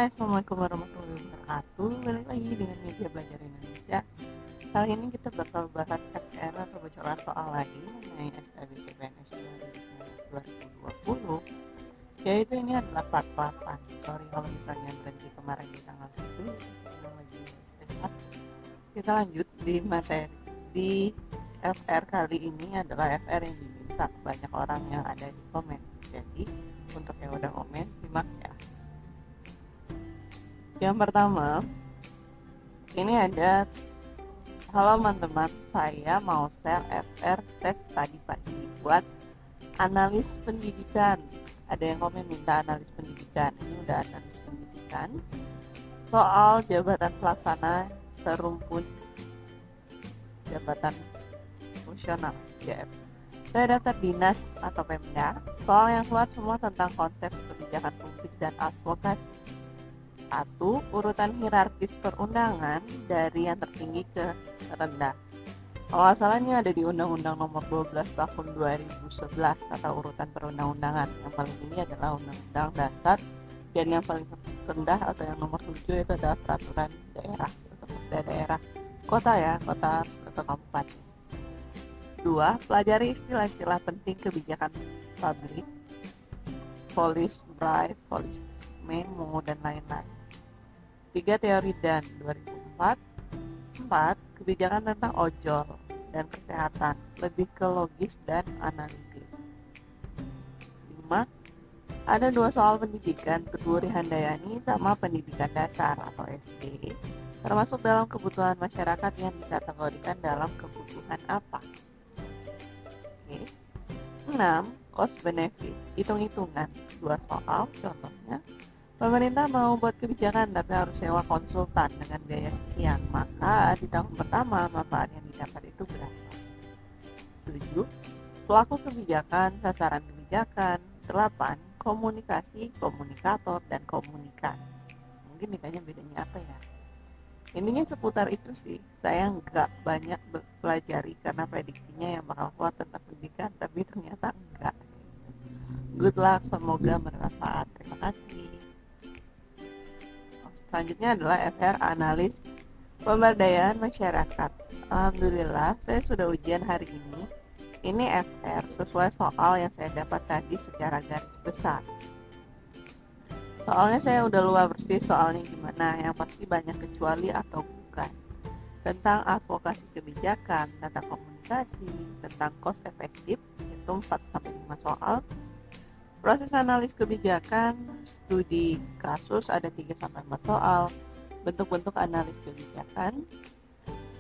Hai, Assalamualaikum warahmatullahi wabarakatuh. Balik lagi dengan Media Belajar Indonesia. Kali ini kita bakal bahas FR atau bocoran soal lagi mengenai SKB CPNS 2019-2020. Yaitu ini adalah part 8. Sorry kalau misalnya berhenti kemarin di tanggal 7 yang lagi istirahat. Kita lanjut di materi di FR kali ini adalah FR yang diminta banyak orang yang ada di komen. Jadi untuk yang udah komen simak ya. Yang pertama, ini ada, halo teman-teman, saya mau share FR tes tadi pagi buat analis pendidikan. Ada yang komen minta analis pendidikan. Ini udah analis pendidikan. Soal jabatan pelaksana serumpun jabatan fungsional JF. Saya daftar dinas atau Pemda. Soal yang keluar semua tentang konsep kebijakan publik dan advokasi. 1. Urutan hierarkis perundangan dari yang tertinggi ke terendah. Kalau asalnya ada di Undang-Undang Nomor 12 Tahun 2011 tata urutan perundang-undangan. Yang paling tinggi adalah Undang-Undang Dasar, dan yang paling rendah atau yang nomor 7 itu adalah peraturan daerah untuk daerah kota ya, kota atau kabupaten. 2. Pelajari istilah-istilah penting kebijakan publik, police bribe, police memo, dan lain-lain. 3. Teori dan 2004. 4. Kebijakan tentang ojol dan kesehatan, lebih ke logis dan analitis. 5. Ada 2 soal pendidikan, Keduri Handayani sama pendidikan dasar atau SD, termasuk dalam kebutuhan masyarakat yang dikategorikan dalam kebutuhan apa. 6. Cost benefit, hitung-hitungan, 2 soal, contohnya pemerintah mau buat kebijakan tapi harus sewa konsultan dengan biaya sekian, maka di tahun pertama manfaat yang didapat itu berapa? 7. Pelaku kebijakan, sasaran kebijakan. 8. Komunikasi, komunikator, dan komunikan. Mungkin ditanya bedanya apa ya? Intinya seputar itu sih. Saya nggak banyak pelajari karena prediksinya yang bakal keluar tentang pendidikan, tapi ternyata enggak. Good luck, semoga bermanfaat. Terima kasih. Selanjutnya adalah FR analis pemberdayaan masyarakat. Alhamdulillah saya sudah ujian hari ini. Ini FR sesuai soal yang saya dapat tadi secara garis besar. Soalnya saya udah lupa persis soalnya gimana, yang pasti banyak kecuali atau bukan. Tentang advokasi kebijakan, tata komunikasi, tentang cost efektif, itu 4-5 soal. Proses analis kebijakan, studi kasus ada 3-4 soal, bentuk-bentuk analis kebijakan,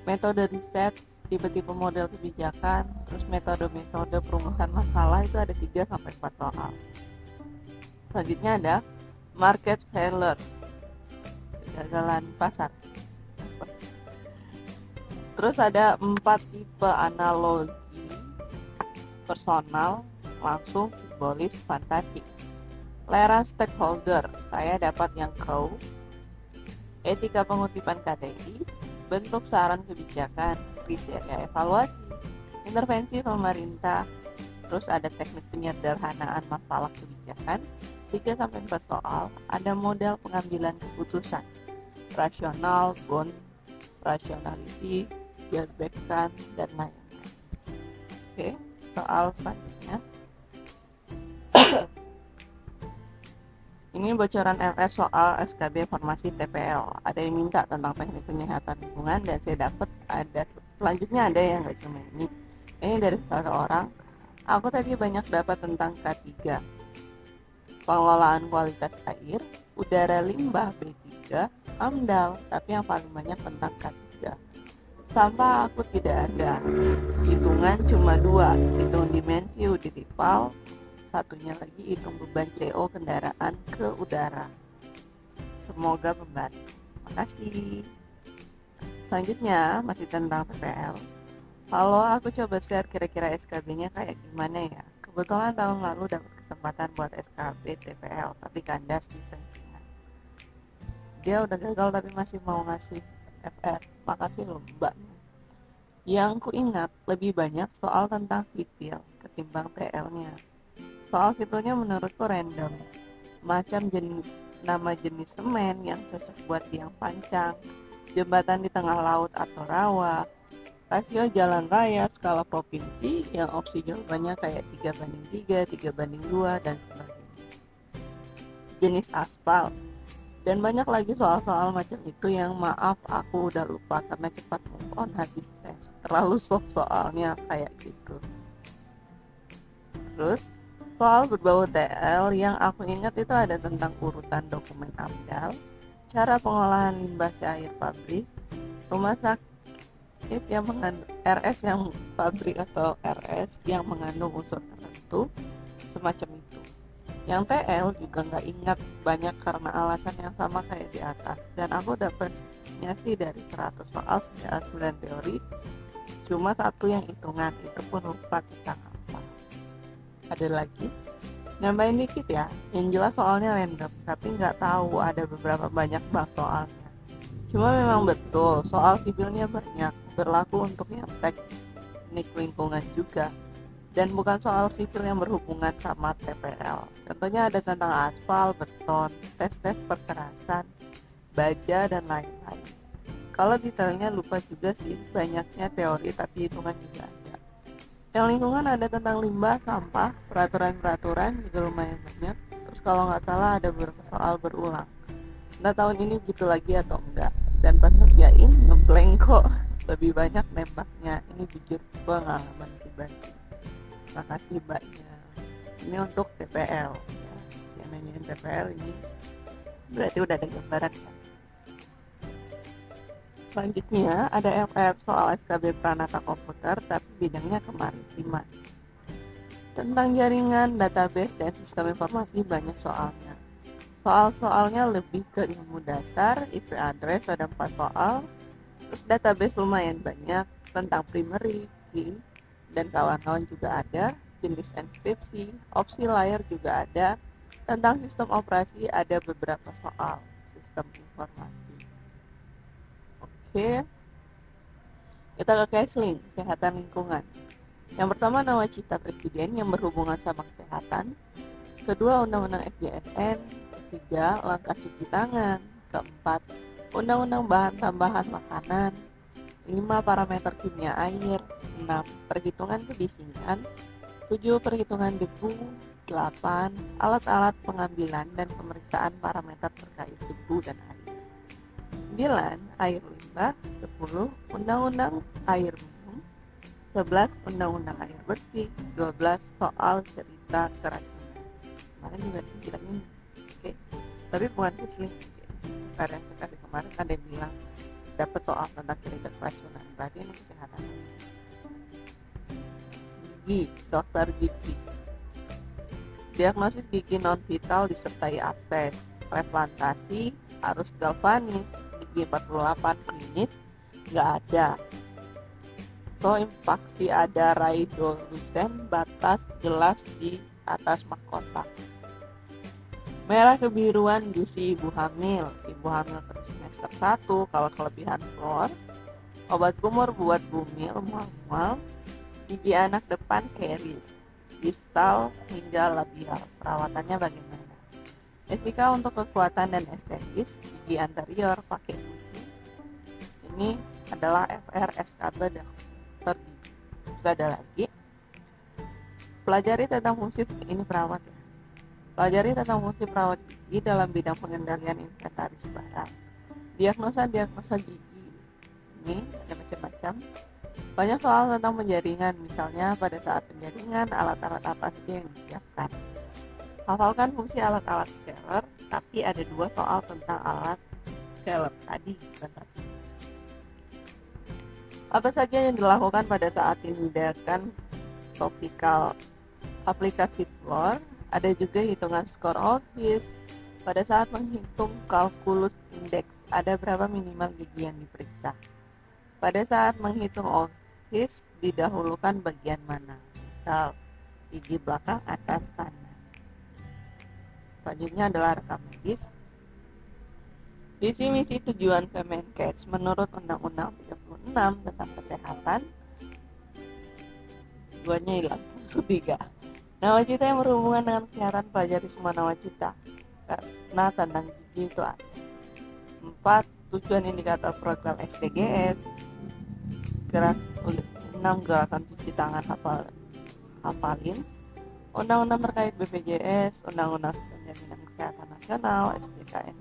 metode riset, tipe-tipe model kebijakan, terus metode-metode perumusan masalah itu ada 3-4 soal. Selanjutnya ada market failure, kegagalan pasar. Terus ada 4 tipe analogi, personal, langsung, simbolis, fantastik. Lera stakeholder, saya dapat yang kau. Etika pengutipan KTI, bentuk saran kebijakan, kriteria evaluasi, intervensi pemerintah. Terus ada teknik penyederhanaan masalah kebijakan, 3-4 soal. Ada model pengambilan keputusan, rasional, bond, rationality, biarkan, dan lain-lain. Oke, soal selanjutnya. Ini bocoran RS soal SKB formasi TPL. Ada yang minta tentang teknik penyehatan lingkungan dan saya dapat ada. Selanjutnya ada yang nggak cuma ini. Ini dari salah orang. Aku tadi banyak dapat tentang K3, pengelolaan kualitas air, udara limbah B3, AMDAL, tapi yang paling banyak tentang K3. Sampah aku tidak ada. Hitungan cuma 2, hitung dimensi UDTIPAL, satunya lagi hitung beban CO kendaraan ke udara. Semoga membantu. Makasih. Selanjutnya masih tentang PPL. Kalau aku coba share kira-kira SKB-nya kayak gimana ya. Kebetulan tahun lalu dapat kesempatan buat SKB TPL, tapi kandas di pensiunan. Dia udah gagal tapi masih mau ngasih FR. Makasih loh mbak. Yang ku ingat lebih banyak soal tentang sipil ketimbang TL-nya. Soal sipilnya menurutku random, macam nama jenis semen yang cocok buat tiang pancang, jembatan di tengah laut atau rawa, rasio jalan raya skala provinsi yang opsi jawabannya kayak 3:3, 3:2, dan sebagainya. Jenis aspal, dan banyak lagi soal-soal macam itu yang maaf aku udah lupa karena cepat move on habis tes. Terlalu soft soalnya kayak gitu. Terus soal berbau TL yang aku ingat itu ada tentang urutan dokumen AMDAL, cara pengolahan limbah cair pabrik, rumah sakit yang mengandung RS yang pabrik atau RS yang mengandung unsur tertentu, semacam itu. Yang TL juga nggak ingat banyak karena alasan yang sama kayak di atas, dan aku dapatnya sih dari 100 soal 9 teori, cuma satu yang hitungan, itu pun lupa tentang apa. Ada lagi, nambahin dikit ya, yang jelas soalnya random, tapi nggak tahu ada beberapa banyak bang soalnya. Cuma memang betul, soal sipilnya banyak, berlaku untuk yang teknik lingkungan juga. Dan bukan soal sipil yang berhubungan sama TPL. Contohnya ada tentang aspal, beton, tes-tes perkerasan, baja, dan lain-lain. Kalau detailnya lupa juga sih, banyaknya teori tapi hitungan juga ada. Yang lingkungan ada tentang limbah, sampah, peraturan-peraturan juga lumayan banyak. Terus kalau nggak salah ada beberapa soal berulang. Nah tahun ini gitu lagi atau enggak. Dan pas ngerjain ngeblank kok, lebih banyak nembaknya. Ini jujur pengalaman pribadi. Makasih mbaknya. Ini untuk TPL ya. Yang nanyain TPL ini berarti udah ada gambaran kan? Selanjutnya ada FF soal SKB Pranata Komputer tapi bidangnya kemaritiman. Tentang jaringan, database, dan sistem informasi banyak soalnya. Soal-soalnya lebih ke ilmu dasar, IP address ada 4 soal, terus database lumayan banyak, tentang primary, key, dan kawan-kawan juga ada, jenis enkripsi, opsi layar juga ada, tentang sistem operasi ada beberapa soal, sistem informasi. Oke, kita ke Kesling, kesehatan lingkungan. Yang pertama nawacita presiden yang berhubungan sama kesehatan, kedua undang-undang FJSN, ketiga langkah cuci tangan, keempat undang-undang bahan tambahan makanan, 5 parameter kimia air, 6 perhitungan kebisingan, 7 perhitungan debu, 8 alat-alat pengambilan dan pemeriksaan parameter terkait debu dan air, 9 air limbah, 10 undang-undang air minum, 11 undang-undang air bersih, 12 soal cerita keracunan. Kemarin juga dibilang ini, oke, tapi bukan Kesling. Karena sekali kemarin ada yang bilang dapat soal tentang cerita keracunan, berarti ini kesehatan. Gigi, dokter gigi. Diagnosis gigi non vital disertai abses, reflantasi, arus galvanis, gigi 48 klinis nggak ada. So impaksi ada raidolucent, batas jelas di atas mahkota. Merah kebiruan gusi ibu hamil semester 1 kalau kelebihan fluor, obat kumur buat bumil, mual-mual, gigi anak depan caries, distal hingga labial, perawatannya bagaimana? Etika untuk kekuatan dan estetis, gigi anterior pakai gigi. Ini adalah FR SKB dokter gigi. Juga ada lagi, pelajari tentang fungsi, ini perawat ya. Pelajari tentang fungsi perawat gigi dalam bidang pengendalian inventaris barang. Diagnosa gigi. Ini ada macam-macam. Banyak soal tentang penjaringan, misalnya pada saat penjaringan alat-alat apa saja yang disiapkan. Hafalkan fungsi alat-alat scaler, tapi ada 2 soal tentang alat scaler tadi. Benar. Apa saja yang dilakukan pada saat tindakan topikal aplikasi fluor? Ada juga hitungan skor office. Pada saat menghitung kalkulus indeks, ada berapa minimal gigi yang diperiksa. Pada saat menghitung office, didahulukan bagian mana? Misal, gigi belakang, atas, kanan. Selanjutnya adalah rekam medis. Visi misi tujuan Kemenkes menurut Undang-Undang 36 tentang kesehatan. Duanya hilang, 3. Nawacita yang berhubungan dengan kesehatan, pelajari semua nawacita. karena tentang gizi itu ada. 4. Tujuan indikator program SDGs. 6. Gerakan cuci tangan hafalin. Undang-undang terkait BPJS, Undang-undang Sistem Jaminan Kesehatan Nasional, SJKN.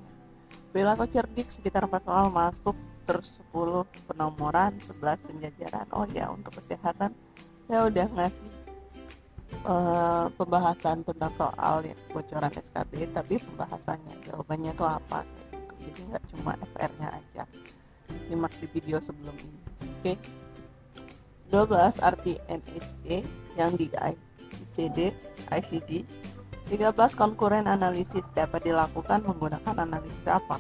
Perilaku cerdik sekitar 4 soal masuk, terus 10 penomoran, 11 penjajaran. Oh ya, untuk kesehatan saya udah ngasih pembahasan tentang soal ya, bocoran SKB, tapi pembahasannya jawabannya itu apa gitu. Jadi nggak cuma FR-nya aja. Simak di video sebelum ini. Oke. 12 arti NSD yang di ICD. 13 konkuren analisis dapat dilakukan menggunakan analisis apa?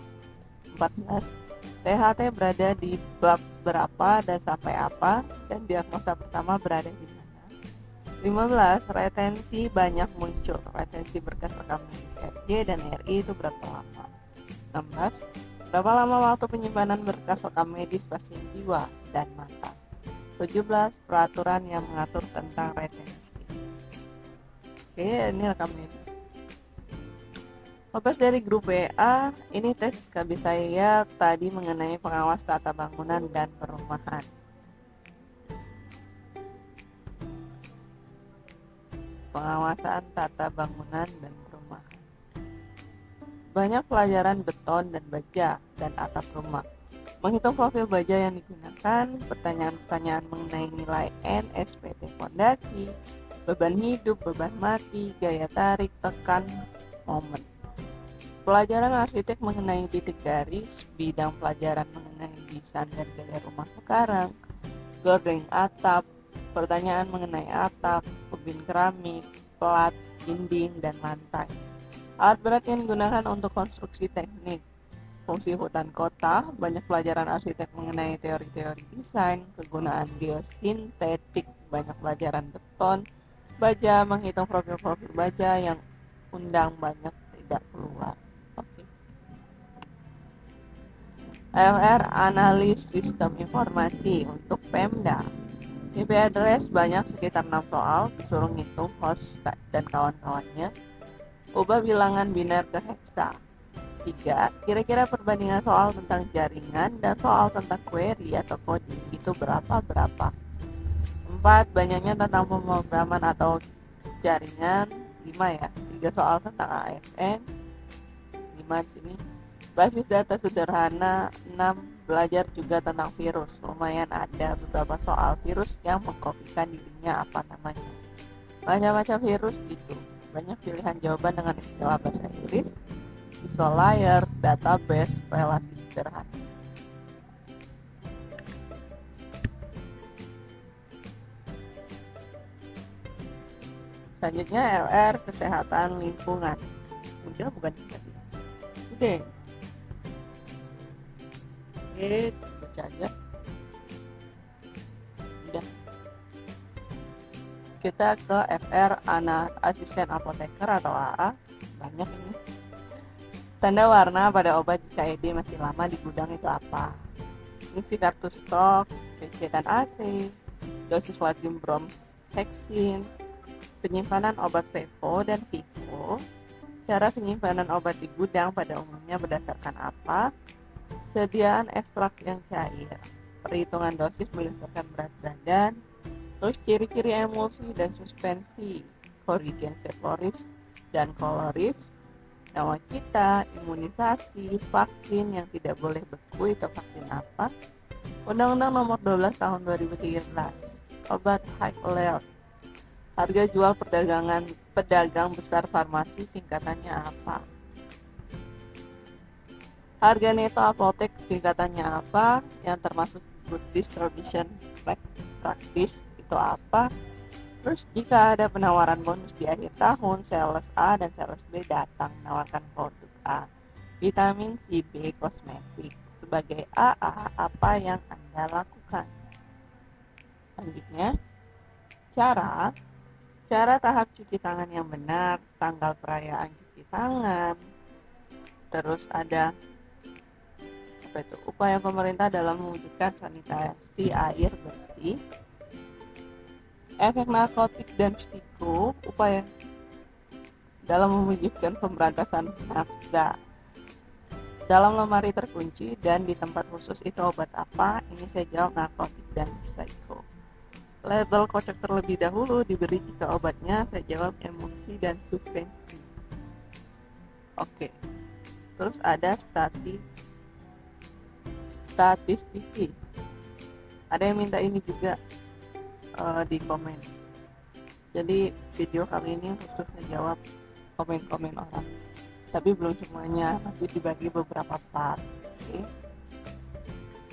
14 THT berada di bab berapa dan sampai apa, dan diagnosa pertama berada di mana? 15 retensi banyak muncul. Retensi berkas rekam medis RJ dan RI itu berapa lama? 16 berapa lama waktu penyimpanan berkas rekam medis pasien jiwa dan mata? 17 peraturan yang mengatur tentang retensi. Oke, ini rekam medis. Lepas dari grup WA, ini tes SKB saya tadi mengenai pengawas tata bangunan dan perumahan. Pengawasan tata bangunan dan perumahan. Banyak pelajaran beton dan baja dan atap rumah. Menghitung profil baja yang digunakan, pertanyaan-pertanyaan mengenai nilai N, SPT fondasi, beban hidup, beban mati, gaya tarik, tekan, momen. Pelajaran arsitek mengenai titik garis, bidang pelajaran mengenai desain dan gaya rumah sekarang, gordeng atap, pertanyaan mengenai atap, ubin keramik, plat, dinding, dan lantai. Alat berat yang digunakan untuk konstruksi teknik, fungsi hutan kota, banyak pelajaran arsitek mengenai teori-teori desain, kegunaan geosintetik, banyak pelajaran beton, baja, menghitung profil-profil baja yang undang banyak tidak keluar. Oke. AFR analis sistem informasi untuk Pemda. IP address banyak sekitar 6 soal, disuruh ngitung host dan kawan-kawannya. Ubah bilangan biner ke heksa. 3. Kira-kira perbandingan soal tentang jaringan dan soal tentang query atau coding itu berapa? 4. Banyaknya tentang pemrograman atau jaringan. 5 ya. 3 soal tentang ASN. 5 sini. Basis data sederhana. 6. Belajar juga tentang virus. Lumayan ada beberapa soal virus yang mengkopikan dirinya apa namanya. Macam-macam virus gitu. Banyak pilihan jawaban dengan istilah bahasa Inggris, isolayer, database, relasi sederhana. Selanjutnya LR kesehatan lingkungan. Udah bukan tadi. Udah. Oke, baca aja. Udah. Kita ke FR asisten apoteker atau AA. Banyak ini. Tanda warna pada obat jika ED masih lama di gudang itu apa? Fungsi kartu stok, PC dan AC, dosis lazim bromhexin, penyimpanan obat PEVO dan VIVO, cara penyimpanan obat di gudang pada umumnya berdasarkan apa? Sediaan ekstrak yang cair, perhitungan dosis berdasarkan berat badan, terus ciri-ciri emulsi dan suspensi, korigen seporis dan koloris, nawacita, imunisasi, vaksin yang tidak boleh beku itu vaksin apa? Undang-Undang Nomor 12 Tahun 2013, obat high alert, harga jual pedagang besar farmasi singkatannya apa? Harga neto apotek singkatannya apa? Yang termasuk good distribution practice itu apa? Terus jika ada penawaran bonus di akhir tahun, sales A dan sales B datang menawarkan produk A, vitamin C, B, kosmetik. Sebagai AA, apa yang Anda lakukan? Selanjutnya, cara tahap cuci tangan yang benar, tanggal perayaan cuci tangan. Terus ada upaya pemerintah dalam mewujudkan sanitasi air bersih, efek narkotik dan psiko, upaya dalam mewujudkan pemberantasan nafsa. Dalam lemari terkunci dan di tempat khusus itu obat apa? Ini saya jawab narkotik dan psiko. Label kocak terlebih dahulu diberi jika obatnya, saya jawab emosi dan substansi. Oke. Terus ada statistisi. Ada yang minta ini juga di komen. Jadi video kali ini khusus ngejawab komen-komen orang. Tapi belum semuanya, nanti dibagi beberapa part. Oke.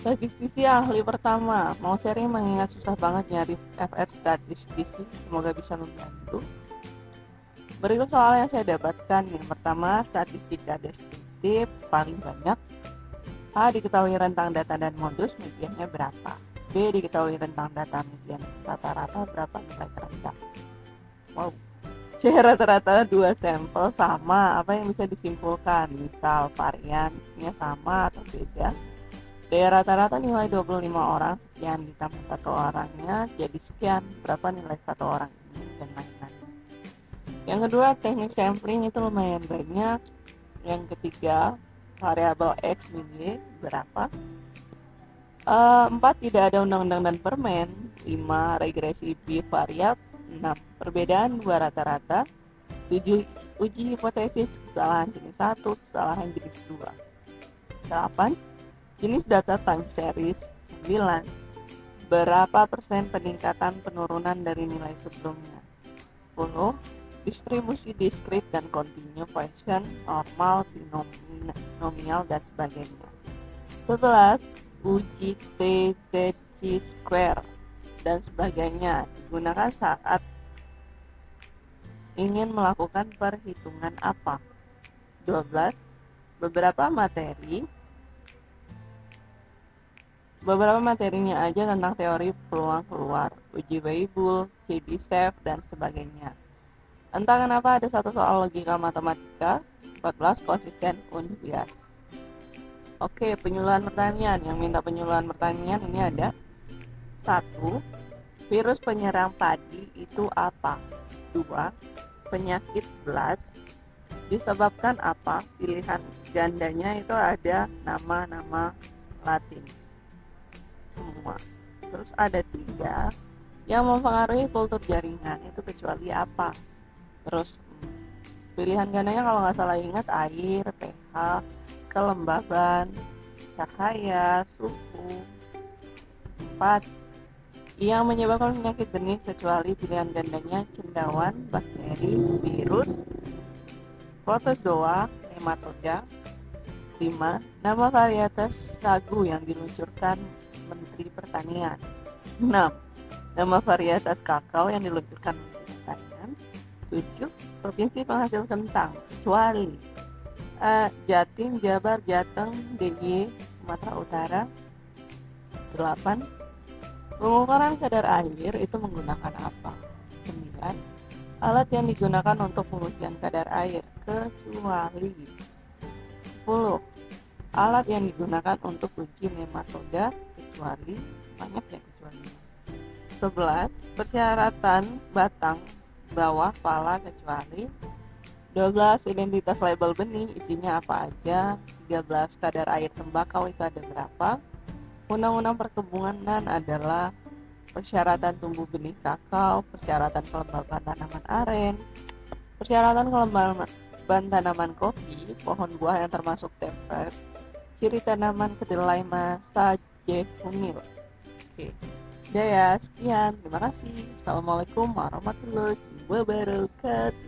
Statistisi ahli pertama, mau sharing mengingat susah banget nyari FR statistisi, semoga bisa membantu. Berikut soal yang saya dapatkan. Yang pertama, statistika deskriptif paling banyak. A. Diketahui rentang data dan modus, mediannya berapa? B. Diketahui rentang data median rata-rata berapa nilai terendah? Wow. C. Rata-rata 2 sampel sama, apa yang bisa disimpulkan? Misal variannya sama atau beda. D. Rata-rata nilai 25 orang, sekian ditambah 1 orangnya jadi sekian, berapa nilai 1 orang ini, dan lain-lain. Yang kedua, teknik sampling itu lumayan banyak. Yang ketiga, variabel X min Y berapa? 4. Tidak ada undang-undang dan permen. 5. Regresi bivariat. 6. Perbedaan 2 rata-rata. 7. Uji hipotesis kesalahan jenis 1, kesalahan jenis 2. 8. Jenis data time series. 9. Berapa persen peningkatan penurunan dari nilai sebelumnya? 10. Distribusi diskrit dan continue, function, normal, binomial, dan sebagainya. 11. Uji TZC square dan sebagainya digunakan saat ingin melakukan perhitungan apa? 12. Beberapa materinya aja tentang teori peluang keluar, uji Weibull, Chebyshev, dan sebagainya. Entah kenapa ada satu soal logika matematika. 14. Konsisten unbias. Oke, penyuluhan pertanyaan. Yang minta penyuluhan pertanyaan ini ada 1. Virus penyerang padi itu apa? 2. Penyakit blast disebabkan apa? Pilihan gandanya itu ada nama-nama Latin semua. Terus ada 3. Yang mempengaruhi kultur jaringan itu kecuali apa? Terus pilihan gandanya kalau nggak salah ingat air, pH, kelembaban, cahaya, suhu. 4. Yang menyebabkan penyakit benih kecuali pilihan gandanya cendawan, bakteri, virus, protozoa, nematoda. 5. Nama varietas sagu yang diluncurkan Menteri Pertanian. 6. Nama varietas kakao yang diluncurkan Menteri Pertanian. 7. Provinsi penghasil kentang kecuali Jatim, Jabar, Jateng, DIY, Sumatera Utara. 8. Pengukuran kadar air itu menggunakan apa? 9. Alat yang digunakan untuk pengujian kadar air kecuali. 10. Alat yang digunakan untuk uji nematoda kecuali. Banyak ya kecuali. 11. Persyaratan batang bawah pala kecuali. 12. Identitas label benih isinya apa aja. 13. Kadar air tembakau itu ada berapa. Undang-undang perkebunan adalah persyaratan tumbuh benih kakao, persyaratan kelembaban tanaman aren, persyaratan kelembaban tanaman kopi, pohon buah yang termasuk tepes, ciri tanaman kedelai masa jehumil. Oke, udah ya, sekian, terima kasih. Assalamualaikum warahmatullahi wabarakatuh.